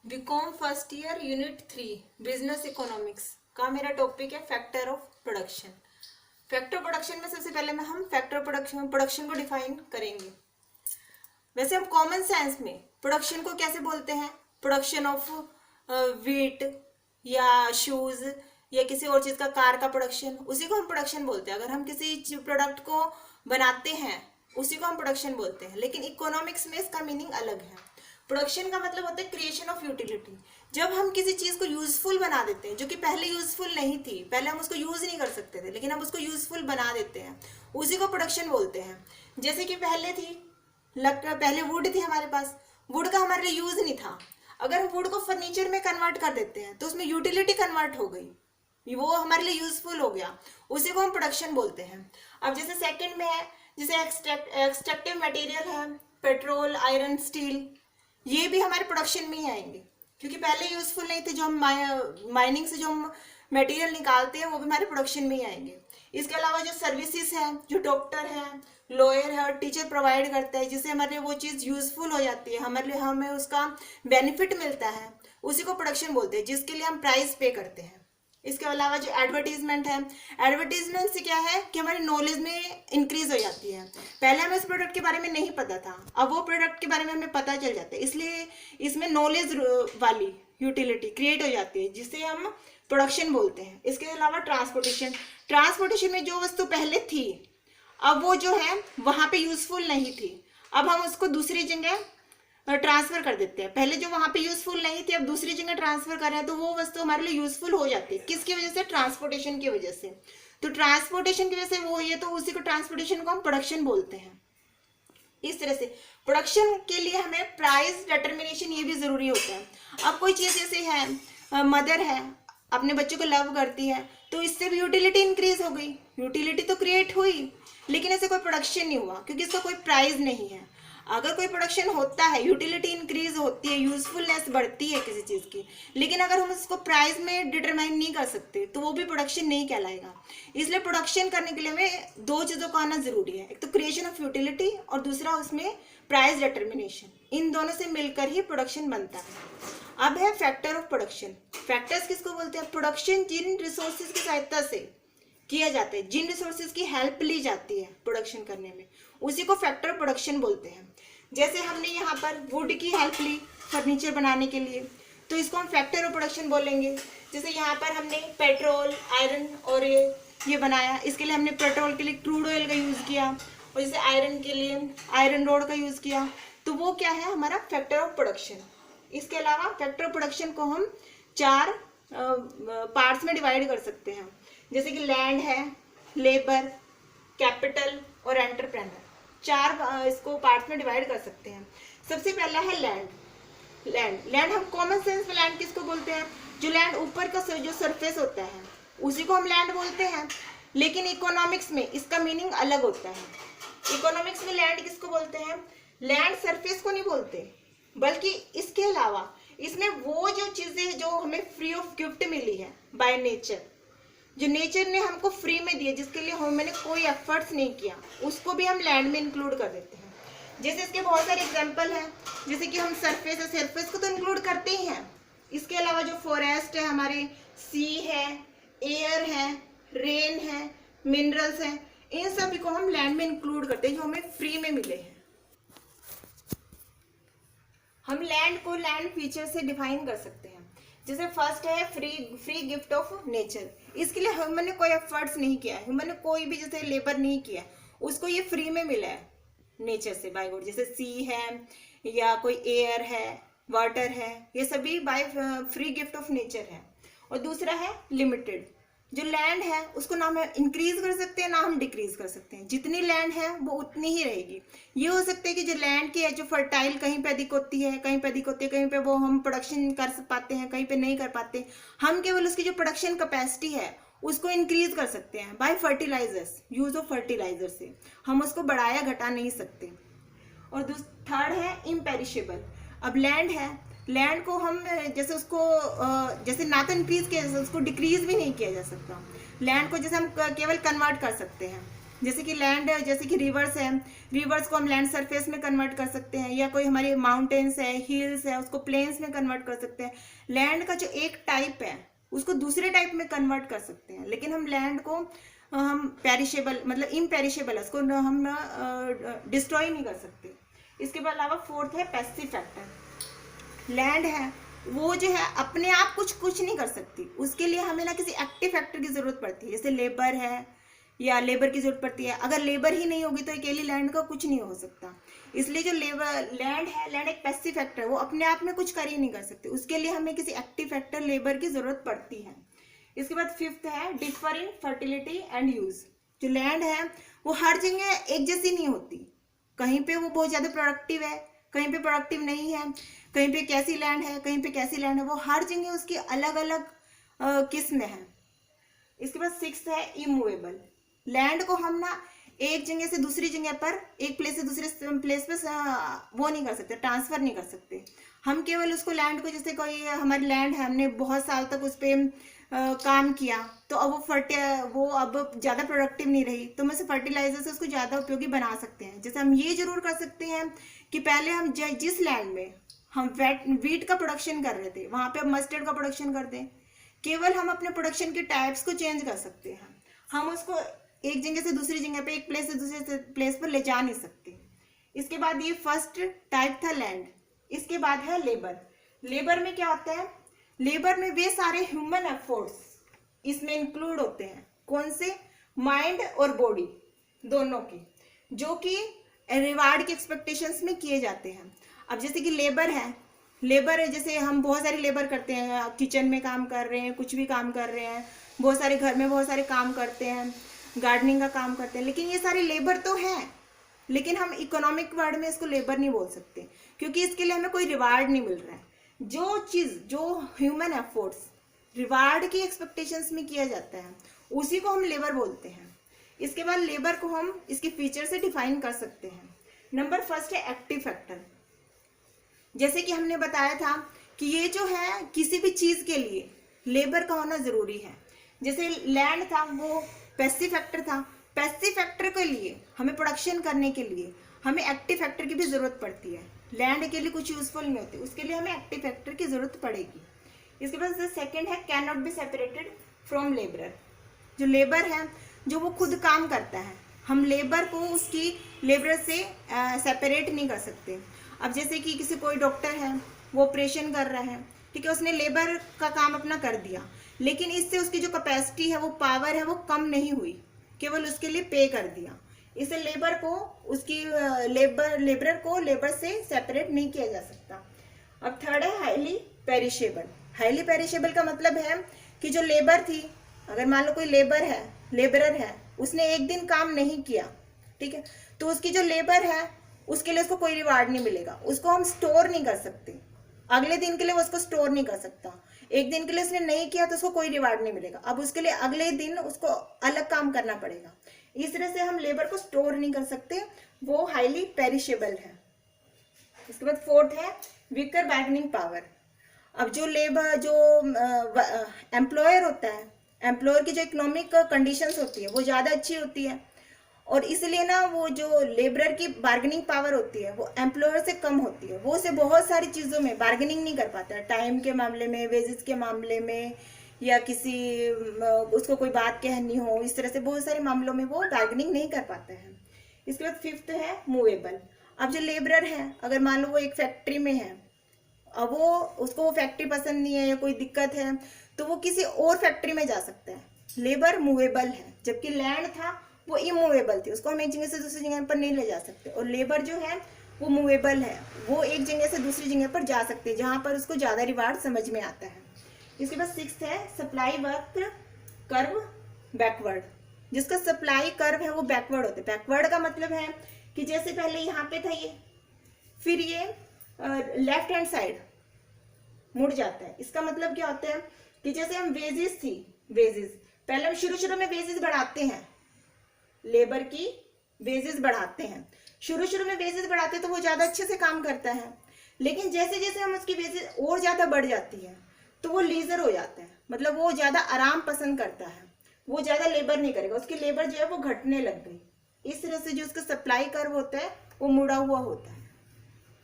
BCom first year unit 3 business economics का मेरा topic है factor of production. Factor production में सबसे पहले हम फैक्टर प्रोडक्शन को डिफाइन करेंगे। वैसे हम कॉमन सेंस में प्रोडक्शन को कैसे बोलते हैं? प्रोडक्शन ऑफ व्हीट या शूज या किसी और चीज़ का, कार का प्रोडक्शन, उसी को हम प्रोडक्शन बोलते हैं। अगर हम किसी प्रोडक्ट को बनाते हैं उसी को हम प्रोडक्शन बोलते हैं। लेकिन इकोनॉमिक्स में इसका मीनिंग अलग है। प्रोडक्शन का मतलब होता है क्रिएशन ऑफ यूटिलिटी। जब हम किसी चीज़ को यूजफुल बना देते हैं जो कि पहले यूजफुल नहीं थी, पहले हम उसको यूज नहीं कर सकते थे, लेकिन हम उसको यूजफुल बना देते हैं, उसी को प्रोडक्शन बोलते हैं। जैसे कि पहले वुड थी हमारे पास, वुड का हमारे लिए यूज नहीं था। अगर हम वुड को फर्नीचर में कन्वर्ट कर देते हैं तो उसमें यूटिलिटी कन्वर्ट हो गई, वो हमारे लिए यूजफुल हो गया, उसी को हम प्रोडक्शन बोलते हैं। अब जैसे सेकंड में है, जैसे एक्सट्रैक्टिव मटेरियल है, पेट्रोल, आयरन, स्टील, ये भी हमारे प्रोडक्शन में ही आएंगे क्योंकि पहले यूजफुल नहीं थे। जो हम माइनिंग से जो हम मटेरियल निकालते हैं वो भी हमारे प्रोडक्शन में ही आएंगे। इसके अलावा जो सर्विसेज हैं, जो डॉक्टर है, लॉयर है और टीचर प्रोवाइड करता है, जिससे हमारे लिए वो चीज़ यूजफुल हो जाती है, हमें उसका बेनिफिट मिलता है, उसी को प्रोडक्शन बोलते हैं, जिसके लिए हम प्राइस पे करते हैं। इसके अलावा जो एडवर्टीजमेंट है, एडवर्टीजमेंट से क्या है कि हमारी नॉलेज में इंक्रीज हो जाती है। पहले हमें इस प्रोडक्ट के बारे में नहीं पता था, अब वो प्रोडक्ट के बारे में हमें पता चल जाता है, इसलिए इसमें नॉलेज वाली यूटिलिटी क्रिएट हो जाती है, जिसे हम प्रोडक्शन बोलते हैं। इसके अलावा ट्रांसपोर्टेशन में जो वस्तु पहले थी अब वो जो है वहाँ पे यूजफुल नहीं थी, अब हम उसको दूसरी जगह ट्रांसफर कर देते हैं। पहले जो वहां पे यूजफुल नहीं थी अब दूसरी जगह ट्रांसफर कर रहे हैं तो वो वस्तु हमारे लिए यूजफुल हो जाती है। किसकी वजह से? ट्रांसपोर्टेशन की वजह से। तो ट्रांसपोर्टेशन की वजह से वो ये, तो उसी को ट्रांसपोर्टेशन को हम प्रोडक्शन बोलते हैं। इस तरह से प्रोडक्शन के लिए हमें प्राइस डिटर्मिनेशन ये भी जरूरी होता है। अब कोई चीज जैसे है, मदर है अपने बच्चों को लव करती है तो इससे भी यूटिलिटी इंक्रीज हो गई, यूटिलिटी तो क्रिएट हुई, लेकिन ऐसे कोई प्रोडक्शन नहीं हुआ क्योंकि इसका कोई प्राइस नहीं है। अगर कोई प्रोडक्शन होता है, यूटिलिटी इंक्रीज होती है, यूजफुलनेस बढ़ती है किसी चीज़ की, लेकिन अगर हम उसको प्राइस में डिटरमाइन नहीं कर सकते तो वो भी प्रोडक्शन नहीं कहलाएगा। इसलिए प्रोडक्शन करने के लिए हमें दो चीज़ों का आना जरूरी है, एक तो क्रिएशन ऑफ यूटिलिटी और दूसरा उसमें प्राइस डिटर्मिनेशन। इन दोनों से मिलकर ही प्रोडक्शन बनता है। अब है फैक्टर ऑफ प्रोडक्शन। फैक्टर्स किसको बोलते हैं? प्रोडक्शन जिन रिसोर्सेज की सहायता से किया जाता है, जिन रिसोर्सेज की हेल्प ली जाती है प्रोडक्शन करने में, उसी को फैक्टर प्रोडक्शन बोलते हैं। जैसे हमने यहाँ पर वुड की हेल्प ली फर्नीचर बनाने के लिए तो इसको हम फैक्टर ऑफ प्रोडक्शन बोलेंगे। जैसे यहाँ पर हमने पेट्रोल, आयरन और ये बनाया, इसके लिए हमने पेट्रोल के लिए क्रूड ऑयल का यूज़ किया और जैसे आयरन के लिए आयरन रोड का यूज़ किया, तो वो क्या है? हमारा फैक्टर ऑफ प्रोडक्शन। इसके अलावा फैक्टर ऑफ प्रोडक्शन को हम 4 पार्ट्स में डिवाइड कर सकते हैं, जैसे कि लैंड है, लेबर, कैपिटल और एंटरप्रेन्योर। 4 इसको पार्ट्स में डिवाइड कर सकते हैं। सबसे पहला है लैंड हम कॉमन सेंस में लैंड किसको बोलते हैं? जो लैंड ऊपर का जो सरफेस होता है उसी को हम लैंड बोलते हैं, लेकिन इकोनॉमिक्स में इसका मीनिंग अलग होता है। इकोनॉमिक्स में लैंड किसको बोलते हैं? लैंड सरफेस को नहीं बोलते, बल्कि इसके अलावा इसमें वो जो चीजें जो हमें फ्री ऑफ गिफ्ट मिली है बाय नेचर, जो नेचर ने हमको फ्री में दिया, जिसके लिए हमने कोई एफर्ट्स नहीं किया, उसको भी हम लैंड में इंक्लूड कर देते हैं। जैसे इसके बहुत सारे एग्जांपल हैं, जैसे कि हम सरफेस को तो इंक्लूड करते ही हैं। इसके अलावा जो फॉरेस्ट है हमारे, सी है, एयर है, रेन है, मिनरल्स हैं, इन सभी को हम लैंड में इंक्लूड करते हैं जो हमें फ्री में मिले हैं। हम लैंड को लैंड फीचर से डिफाइन कर सकते हैं। जैसे फर्स्ट है फ्री गिफ्ट ऑफ नेचर। इसके लिए ह्यूमन ने कोई एफर्ट्स नहीं किया, ह्यूमन ने कोई भी जैसे लेबर नहीं किया, उसको ये फ्री में मिला है नेचर से, बाय गॉड। जैसे सी है या कोई एयर है, वाटर है, ये सभी by free gift of nature है। और दूसरा है लिमिटेड। जो लैंड है उसको ना हम इंक्रीज कर सकते हैं ना हम डिक्रीज कर सकते हैं, जितनी लैंड है वो उतनी ही रहेगी। ये हो सकता है कि जो लैंड की है जो फर्टाइल, कहीं पे अधिक होती है, कहीं पे अधिक होती है, कहीं पे वो हम प्रोडक्शन कर पाते हैं, कहीं पे नहीं कर पाते। हम केवल उसकी जो प्रोडक्शन कैपेसिटी है उसको इंक्रीज कर सकते हैं by fertilisers, use of fertiliser से हम उसको बढ़ाया घटा नहीं सकते। और थर्ड है इम्पेरिशेबल। अब लैंड को हम जैसे उसको जैसे ना तो इंक्रीज किया जा सकता, उसको डिक्रीज भी नहीं किया जा सकता। लैंड को जैसे हम केवल कन्वर्ट कर सकते हैं, जैसे कि लैंड, जैसे कि रिवर्स है, रिवर्स को हम लैंड सरफेस में कन्वर्ट कर सकते हैं, या कोई हमारी माउंटेन्स है, हिल्स है, उसको प्लेन्स में कन्वर्ट कर सकते हैं। लैंड का जो एक टाइप है उसको दूसरे टाइप में कन्वर्ट कर सकते हैं, लेकिन हम लैंड को हम पेरिशेबल मतलब इम्पेरिशेबल, उसको हम डिस्ट्रॉय नहीं कर सकते। इसके अलावा फोर्थ है पैसिव फैक्टर। लैंड है वो जो है अपने आप कुछ नहीं कर सकती, उसके लिए हमें ना किसी एक्टिव फैक्टर की जरूरत पड़ती है, जैसे लेबर है या लेबर की जरूरत पड़ती है। अगर लेबर ही नहीं होगी तो अकेली लैंड का कुछ नहीं हो सकता। इसलिए जो लेबर लैंड है, लैंड एक पैसिव फैक्टर है, वो अपने आप में कुछ कर ही नहीं कर सकती, उसके लिए हमें किसी एक्टिव फैक्टर लेबर की जरूरत पड़ती है। इसके बाद फिफ्थ है differ in fertility and use. जो लैंड है वो हर जगह एक जैसी नहीं होती, कहीं पे वो बहुत ज्यादा प्रोडक्टिव है, कहीं पे प्रोडक्टिव नहीं है, कहीं पे कैसी लैंड है, कहीं पे कैसी लैंड है, वो हर जगह उसकी अलग अलग किस्म है। इसके बाद सिक्स्थ है इमूवेबल। लैंड को हम ना एक जगह से दूसरी जगह पर, एक प्लेस से दूसरे प्लेस पर वो नहीं कर सकते, ट्रांसफर नहीं कर सकते। हम केवल उसको लैंड को, जैसे कोई हमारी लैंड है, हमने बहुत साल तक उस पर काम किया, तो अब वो अब ज़्यादा प्रोडक्टिव नहीं रही, तो हम उसे फर्टिलाइजर से उसको ज़्यादा उपयोगी बना सकते हैं। जैसे हम ये जरूर कर सकते हैं कि पहले हम जिस लैंड में हम वीट का प्रोडक्शन कर रहे थे, वहाँ पे अब मस्टर्ड का प्रोडक्शन कर दें। केवल हम अपने प्रोडक्शन के टाइप्स को चेंज कर सकते हैं, हम उसको एक जगह से दूसरी जगह पे, एक प्लेस से दूसरे प्लेस पर ले जा नहीं सकते। इसके बाद ये फर्स्ट टाइप था लैंड। इसके बाद है लेबर। लेबर में क्या होता है, लेबर में वे सारे ह्यूमन एफर्ट्स इसमें इंक्लूड होते हैं, कौन से, माइंड और बॉडी दोनों के, जो कि रिवार्ड की एक्सपेक्टेशंस में किए जाते हैं। अब जैसे कि लेबर है, लेबर है, जैसे हम बहुत सारी लेबर करते हैं, किचन में काम कर रहे हैं, कुछ भी काम कर रहे हैं, बहुत सारे घर में बहुत सारे काम करते हैं, गार्डनिंग का काम करते हैं, लेकिन ये सारे लेबर तो हैं, लेकिन हम इकोनॉमिक वर्ड में इसको लेबर नहीं बोल सकते, क्योंकि इसके लिए हमें कोई रिवार्ड नहीं मिल रहा है। जो चीज़, जो ह्यूमन एफर्ट्स रिवार्ड की एक्सपेक्टेशंस में किया जाता है, उसी को हम लेबर बोलते हैं। इसके बाद लेबर को हम इसके फीचर से डिफाइन कर सकते हैं। नंबर फर्स्ट है एक्टिव फैक्टर। जैसे कि हमने बताया था कि ये जो है किसी भी चीज़ के लिए लेबर का होना ज़रूरी है। जैसे लैंड था वो पैसिव फैक्टर था, पैसिव फैक्टर के लिए हमें प्रोडक्शन करने के लिए हमें एक्टिव फैक्टर की भी ज़रूरत पड़ती है। लैंड के लिए कुछ यूजफुल नहीं होती, उसके लिए हमें एक्टिव फैक्टर की ज़रूरत पड़ेगी। इसके बाद सेकेंड है can not be separated from labourer. जो लेबर है जो वो खुद काम करता है, हम लेबर को उसकी लेबर से सेपरेट नहीं कर सकते। अब जैसे कि किसी कोई डॉक्टर है, वो ऑपरेशन कर रहा है, ठीक है, उसने लेबर का काम अपना कर दिया, लेकिन इससे उसकी जो कैपेसिटी है, वो पावर है, वो कम नहीं हुई, केवल उसके लिए पे कर दिया। इसे लेबर को उसकी लेबरर को लेबर से सेपरेट नहीं किया जा सकता। अब थर्ड है हाईली पेरिशेबल। हाईली पेरिशेबल का मतलब है कि जो लेबर थी, अगर मान लो कोई लेबरर है, उसने एक दिन काम नहीं किया, ठीक है, तो उसकी जो लेबर है उसके लिए उसको कोई रिवार्ड नहीं मिलेगा, उसको हम स्टोर नहीं कर सकते, अगले दिन के लिए वो उसको स्टोर नहीं कर सकता। एक दिन के लिए उसने नहीं किया तो उसको कोई रिवार्ड नहीं मिलेगा, अब उसके लिए अगले दिन उसको अलग काम करना पड़ेगा। इस तरह से हम लेबर को स्टोर नहीं कर सकते, वो हाईली पेरिशेबल है। इसके बाद फोर्थ है वीकर बार्गेनिंग पावर। अब जो लेबर, जो एम्प्लॉयर होता है, एम्प्लॉयर की जो इकोनॉमिक कंडीशंस होती है वो ज़्यादा अच्छी होती है, और इसलिए ना वो जो लेबरर की बार्गेनिंग पावर होती है वो एम्प्लॉयर से कम होती है। वो उसे बहुत सारी चीज़ों में बार्गेनिंग नहीं कर पाता है, टाइम के मामले में, वेजेस के मामले में, या किसी उसको कोई बात कहनी हो, इस तरह से बहुत सारे मामलों में वो बार्गेनिंग नहीं कर पाता है। इसके बाद फिफ्थ है मूवेबल। अब जो लेबरर है, अगर मान लो वो एक फैक्ट्री में है, अब उसको वो फैक्ट्री पसंद नहीं है या कोई दिक्कत है, तो वो किसी और फैक्ट्री में जा सकता है। लेबर मूवेबल है, जबकि लैंड था वो इमूवेबल थी, उसको हम एक जगह से दूसरी जगह पर नहीं ले जा सकते। और लेबर जो है वो मूवेबल है, वो एक जगह से दूसरी जगह पर जा सकते हैं जहाँ पर उसको ज़्यादा रिवार्ड समझ में आता है। इसके बाद सिक्स्थ है सप्लाई वक्र कर्व बैकवर्ड। जिसका सप्लाई कर्व है वो बैकवर्ड होता है। बैकवर्ड का मतलब है कि जैसे पहले यहाँ पे था ये, फिर ये लेफ्ट हैंड साइड मुड़ जाता है। इसका मतलब क्या होता है कि जैसे हम वेजेस थी, वेजेस पहले हम शुरू में वेजेस बढ़ाते हैं, लेबर की वेजेस बढ़ाते हैं, शुरू में वेजेस बढ़ाते हैं तो वो ज़्यादा अच्छे से काम करता है, लेकिन जैसे जैसे हम उसकी वेजेस और ज़्यादा बढ़ जाती है तो वो लीजर हो जाता है, मतलब वो ज़्यादा आराम पसंद करता है, वो ज़्यादा लेबर नहीं करेगा, उसकी लेबर जो है वो घटने लग गई। इस तरह से जो उसका सप्लाई कर्व होता है वो मुड़ा हुआ होता है।